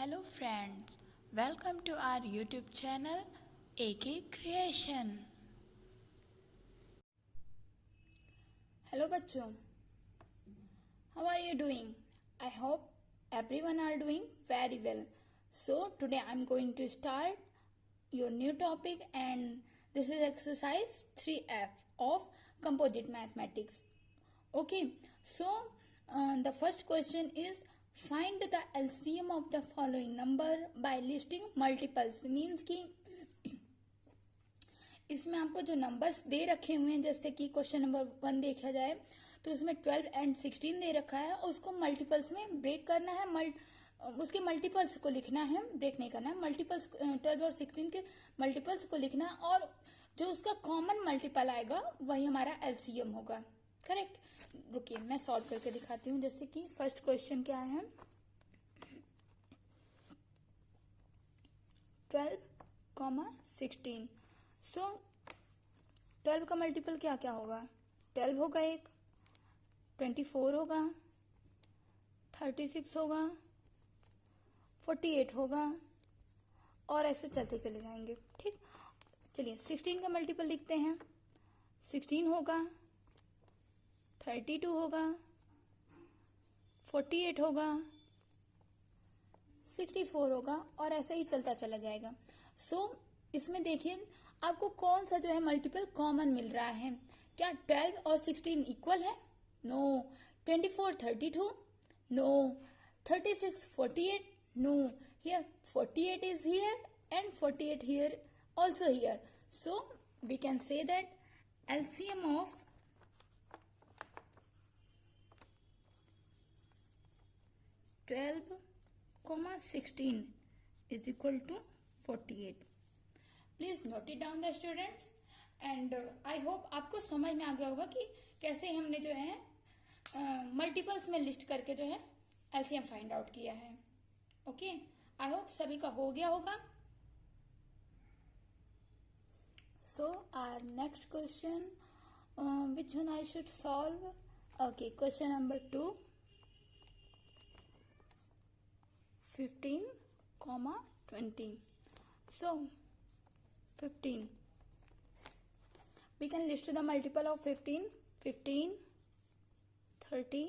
Hello friends, welcome to our YouTube channel AK Creation. Hello बच्चों, how are you doing? I hope everyone are doing very well. So today I'm going to start your new topic and this is exercise 3F of composite mathematics. Okay, so the first question is find the LCM of the following number by listing multiples. Means कि इसमें आपको जो numbers they रखे हुए हैं, जैसे कि question number 1 देखा जाए तो उसमें 12 एंड 16 दे रखा है और उसको मल्टीपल्स में ब्रेक करना है, उसके मल्टीपल्स को लिखना है, ब्रेक नहीं करना है। मल्टीपल्स 12 और 16 के मल्टीपल्स को लिखना है और जो उसका कॉमन मल्टीपल आएगा वही हमारा एलसीएम होगा। करेक्ट। रुकिए मैं सॉल्व करके दिखाती हूँ। जैसे कि फर्स्ट क्वेश्चन क्या है, 12, 16। सो 12 का मल्टीपल क्या क्या होगा? 12 होगा एक, 24 होगा, 36 होगा, 48 होगा और ऐसे चलते चले जाएंगे। ठीक, चलिए 16 का मल्टीपल लिखते हैं। 16 होगा, 32 होगा, 48 होगा, 64 होगा और ऐसे ही चलता चला जाएगा। सो इसमें देखिए आपको कौन सा जो है मल्टीपल कॉमन मिल रहा है। क्या 12 और 16 इक्वल है? No. 24 32? No. 36 48? No. Here 48 is here and 48 here also here. So we can say that LCM of 12, 16 is equal to 48. Please note it down the students and I hope आपको समझ में आ गया होगा कि कैसे हमने जो है मल्टीपल्स में लिस्ट करके जो है एलसीएम फाइंड आउट किया है। ओके, आई होप सभी का हो गया होगा। So our next question, which one I should solve? Okay, question number 2, 15, 20. So 15. We can list the multiple of 15. 15, 30,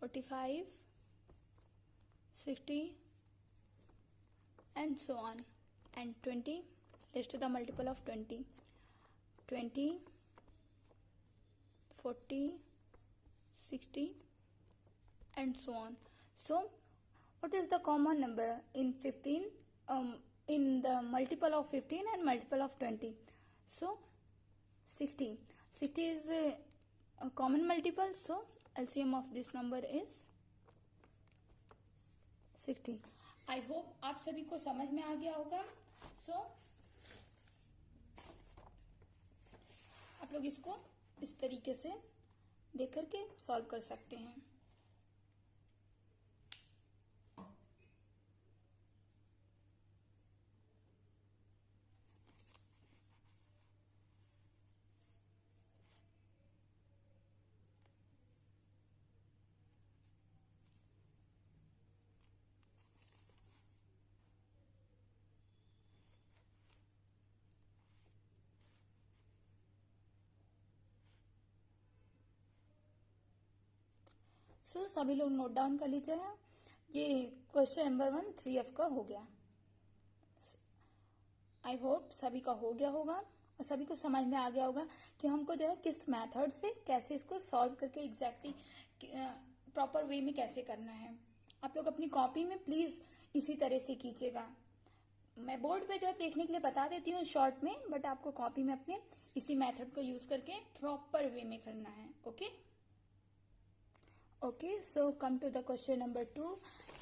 45, 60 and so on. And 20. List the multiple of 20. 20, 40, 60 and so on. So what is the common number in 15? In the multiple of 15 and multiple of 20. So 60. 60 is a common multiple, so LCM of this number is 60. I hope आप सभी को समझ में आ गया होगा। So आप लोग इसको इस तरीके से देख करके सॉल्व कर सकते हैं। सो सभी लोग नोट डाउन कर लीजिए। ये क्वेश्चन नंबर 1 3F का हो गया। आई होप सभी का हो गया होगा और सभी को समझ में आ गया होगा कि हमको जो है किस मेथड से कैसे इसको सॉल्व करके एग्जैक्टली प्रॉपर वे में कैसे करना है। आप लोग अपनी कॉपी में प्लीज इसी तरह से कीजिएगा। मैं बोर्ड पे जो है देखने के लिए बता देती हूँ शॉर्ट में, बट आपको कॉपी में अपने इसी मेथड को यूज करके प्रॉपर वे में करना है। Okay, so come to the question number 2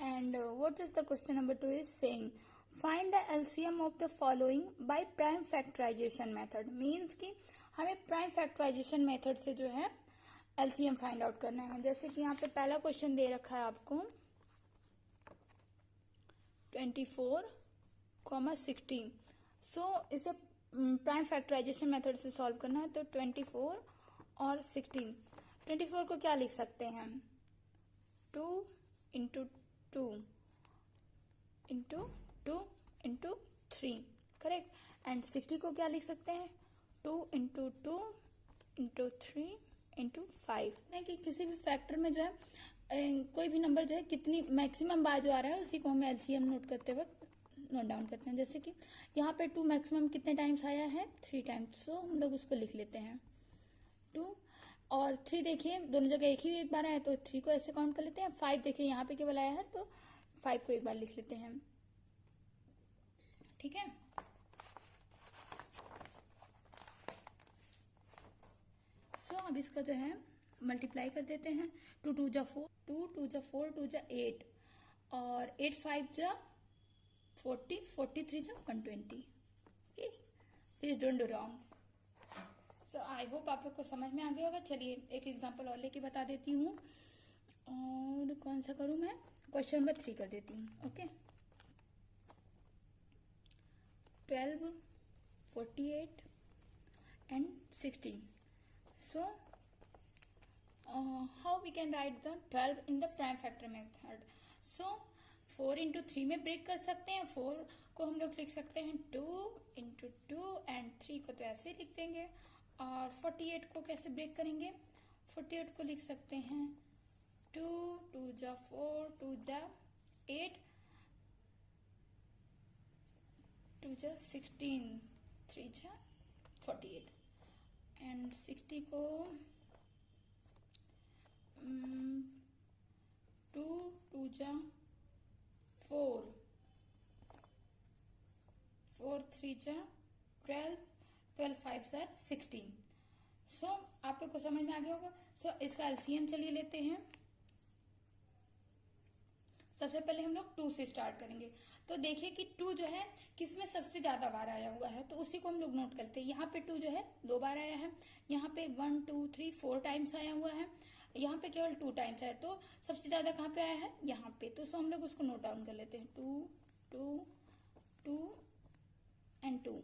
and what is the question number 2 is saying? Find the LCM of the following by prime factorization method. Means कि हमें prime factorization method से जो है LCM find out करना है। जैसे कि यहाँ पे पहला क्वेश्चन दे रखा है आपको 24, 16. So इसे प्राइम फैक्टराइजेशन मेथड से सॉल्व करना है। तो 24 और 16, 24 को क्या लिख सकते हैं? 2 into 2 into 2 into 3, correct. And 60 को क्या लिख सकते हैं, 2 इंटू 2 इंटू 3 इंटू 5। कि किसी भी फैक्टर में जो है कोई भी नंबर जो है कितनी मैक्सिमम बार जो आ रहा है उसी को हम एलसीएम नोट करते वक्त नोट डाउन करते हैं। जैसे कि यहाँ पे 2 मैक्सिमम कितने टाइम्स आया है, 3 टाइम्स, सो हम लोग उसको लिख लेते हैं 2। और 3 देखिए दोनों जगह एक बार आया तो 3 को ऐसे काउंट कर लेते हैं। 5 देखिए यहाँ पे केवल आया है तो 5 को एक बार लिख लेते हैं, ठीक है। सो अब इसका जो है मल्टीप्लाई कर देते हैं। 2 2 जा 4, 2 2 जा 4, 2 जा 8, और 8 5 जा 40, 43 जा 120। Okay, please don't do wrong. So I hope आप लोग को समझ में आ गया होगा। चलिए एक एग्जांपल और लेके बता देती हूँ, और कौन सा करूँ मैं, क्वेश्चन नंबर 3 कर देती हूँ। Okay, 12, 48 and 16. So how we can write the 12 in the prime factor method? So 4 into 3 में ब्रेक कर सकते हैं। 4 को हम लोग लिख सकते हैं 2 into 2 एंड 3 को तो ऐसे ही लिख देंगे। और 48 को कैसे ब्रेक करेंगे, 48 को लिख सकते हैं 2 2 जा 4, 2 जा 8, 2 जा 16, 3 जा 48। एंड 60 को 2 2 जा 4, 4 3 जा 12, 12 5 जा 16। सो आप लोग को समझ में आ गया होगा। सो इसका एलसीएम चलिए लेते हैं। सबसे पहले हम लोग 2 से स्टार्ट करेंगे। तो देखिए कि 2 जो है किसमें सबसे ज्यादा बार आया हुआ है, तो उसी को हम लोग नोट करते हैं। यहाँ पे 2 जो है 2 बार आया है, यहाँ पे 1 2 3 4 टाइम्स आया हुआ है, यहाँ पे केवल 2 टाइम्स आया। तो सबसे ज्यादा कहाँ पे आया है, यहाँ पे। तो हम लोग उसको नोट डाउन कर लेते हैं, 2 2 2 एंड 2।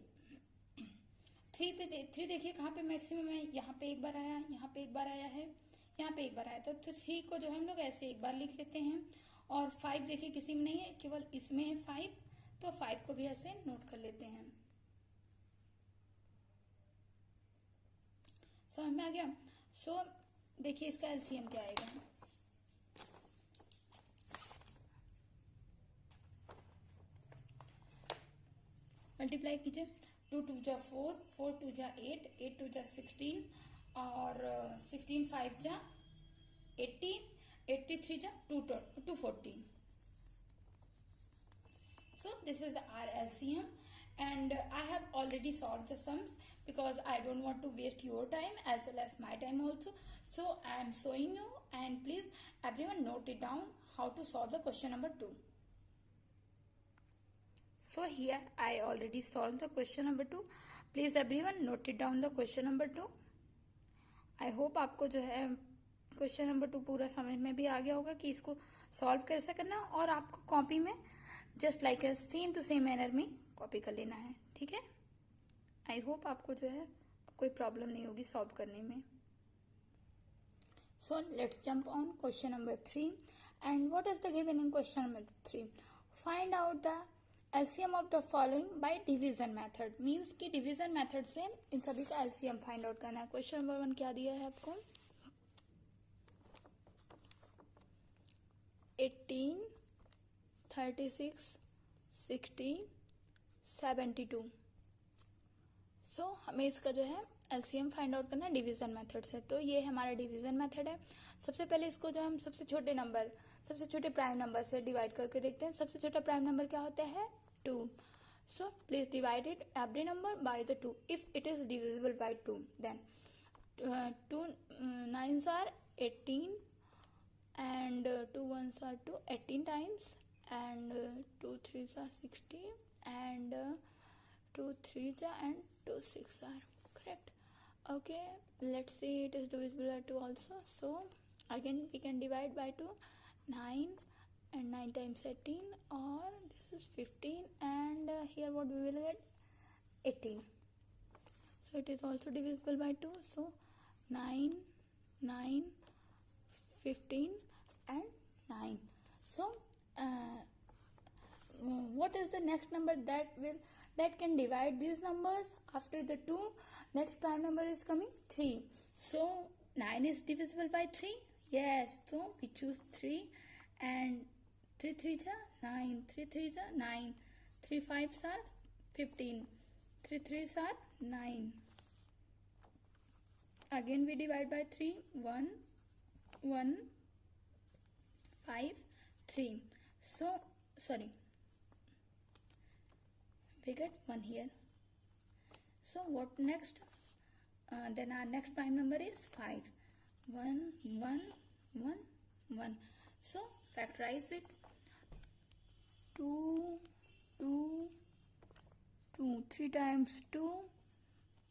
3 देखिए कहाँ पे मैक्सिमम है, यहाँ पे एक बार आया, यहाँ पे एक बार आया है, यहाँ पे एक बार आया। तो 3 को जो है हम लोग ऐसे एक बार लिख लेते हैं। और 5 देखिए किसी में नहीं है, केवल इसमें है 5, तो 5 को भी ऐसे नोट कर लेते हैं। समझ में आ गया। सो देखिए इसका एलसीएम क्या आएगा, मल्टीप्लाई कीजिए। 2 2 जा 4, 4 2 जा 8, 8 2 जा 16, और 16 5 जा 80, 83 जा 240। So this is our LCM, and I have already solved the sums because I don't want to waste your time as well as my time also. So I am showing you, and please everyone note it down how to solve the question number 2. So here I already solved the question number 2. Please everyone note it down the question number 2. I hope आपको जो है question number 2 पूरा समझ में भी आ गया होगा कि इसको सॉल्व कैसे करना, और आपको कॉपी में just like a same to same manner में कॉपी कर लेना है, ठीक है। आई होप आपको जो है कोई प्रॉब्लम नहीं होगी सॉल्व करने में। So let's jump on question number 3। And what is the given in question number 3? Find out the LCM of the following by division method. Means कि डिवीजन मेथड से इन सभी का एलसीएम फाइंड आउट करना है। Question number 1 क्या दिया है आपको, 18 36 60 72। सो हमें इसका जो है एलसीएम फाइंड आउट करना है डिवीजन मेथड से। तो ये हमारा डिवीजन मेथड है। सबसे पहले इसको जो हम सबसे छोटे नंबर, सबसे छोटे प्राइम नंबर से डिवाइड करके देखते हैं। सबसे छोटा प्राइम नंबर क्या होता है, 2। So please divide it every number by the 2 if it is divisible by 2। Then 2 9s are 18 and 2 1s are 2, 18 times, and 2 3s are 60, and 2 3s are and 2 6 are correct. Okay, let's see it is divisible by 2 also. So again we can divide by 2, 9 and 9 times 18, or this is 15, and here what we will get, 18. So it is also divisible by 2. So 9 9 15 and 9. So what is the next number that can divide these numbers? After the 2, next prime number is coming 3. So 9 is divisible by 3. Yes, so we choose 3, and 3 3s are 9, 3 3s are 9, 3 5s are 15, 3 3s are 9. Again we divide by 3, 1 1 5 3. So sorry, we get 1 here. So what next? Then our next prime number is 5. 1 1 1 1. So factorize it. 2 2 2. 3 times 2,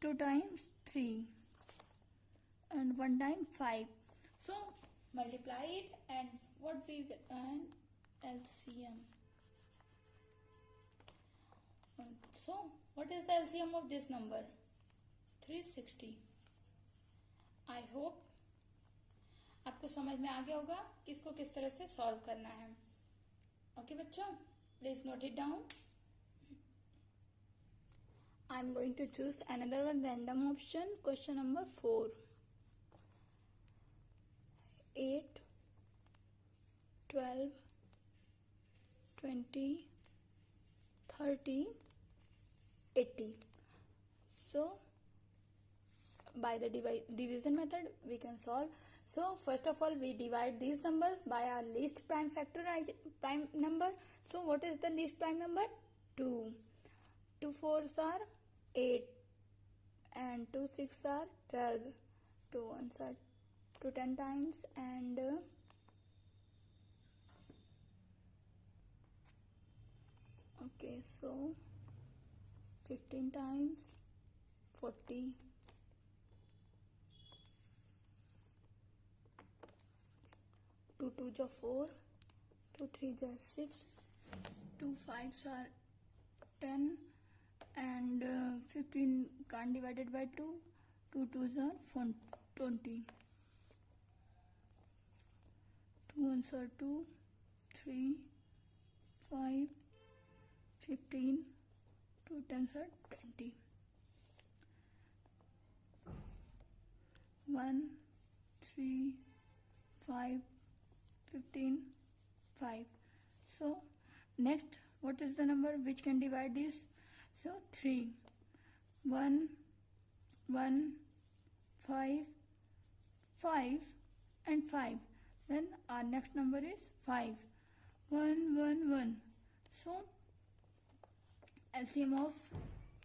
2 times 3, and 1 time 5. So multiply it, and what we get an LCM. So what is the LCM of this number? 360. I hope आपको समझ में आ गया होगा कि इसको किस तरह से सॉल्व करना है. ओके बच्चों, please note it down. I am going to choose another one random option. Question number 4. 8, 12, 20, 30, 80. So by the division method we can solve. So first of all we divide these numbers by our least prime number. So what is the least prime number? 2. 2 4s are 8, and 2 6 are 12, 2 1s are 2 10 times, and okay, so 15 times 40, 2 2s are 4, 2 3s are 6, 2 5s are 10, and 15 can't divided by 2, 2 2s are 20, 2 1s are 2, 3 5, 15, 2 10s are 20, 1 3 5 15 5. So next, what is the number which can divide this? So 3, 1 1 5 5 and 5. Then our next number is 5, 1 1 1. So LCM of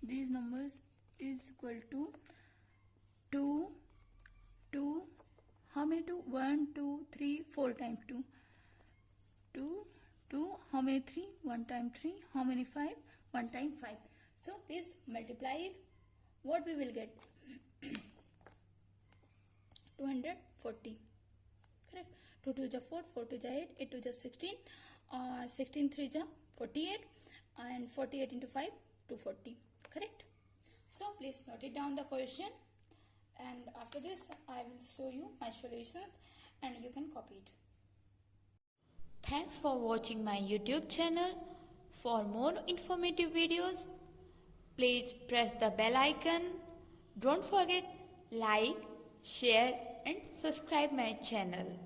these numbers is equal to 2 2. How many 2? 1 2 3 4 times 2. 2 2. How many 3? 1 time 3. How many 5? 1 time 5. So please multiply it. What we will get? 240. Correct. 2 2 is 4, 4 2 is 8, 8 2 is 16, 16 3 is 48, and 48 into 5 240. Correct. So please note it down the question, and after this I will show you my solutions and you can copy it. Thanks for watching my YouTube channel. For more informative videos, please press the bell icon. Don't forget like, share and subscribe my channel.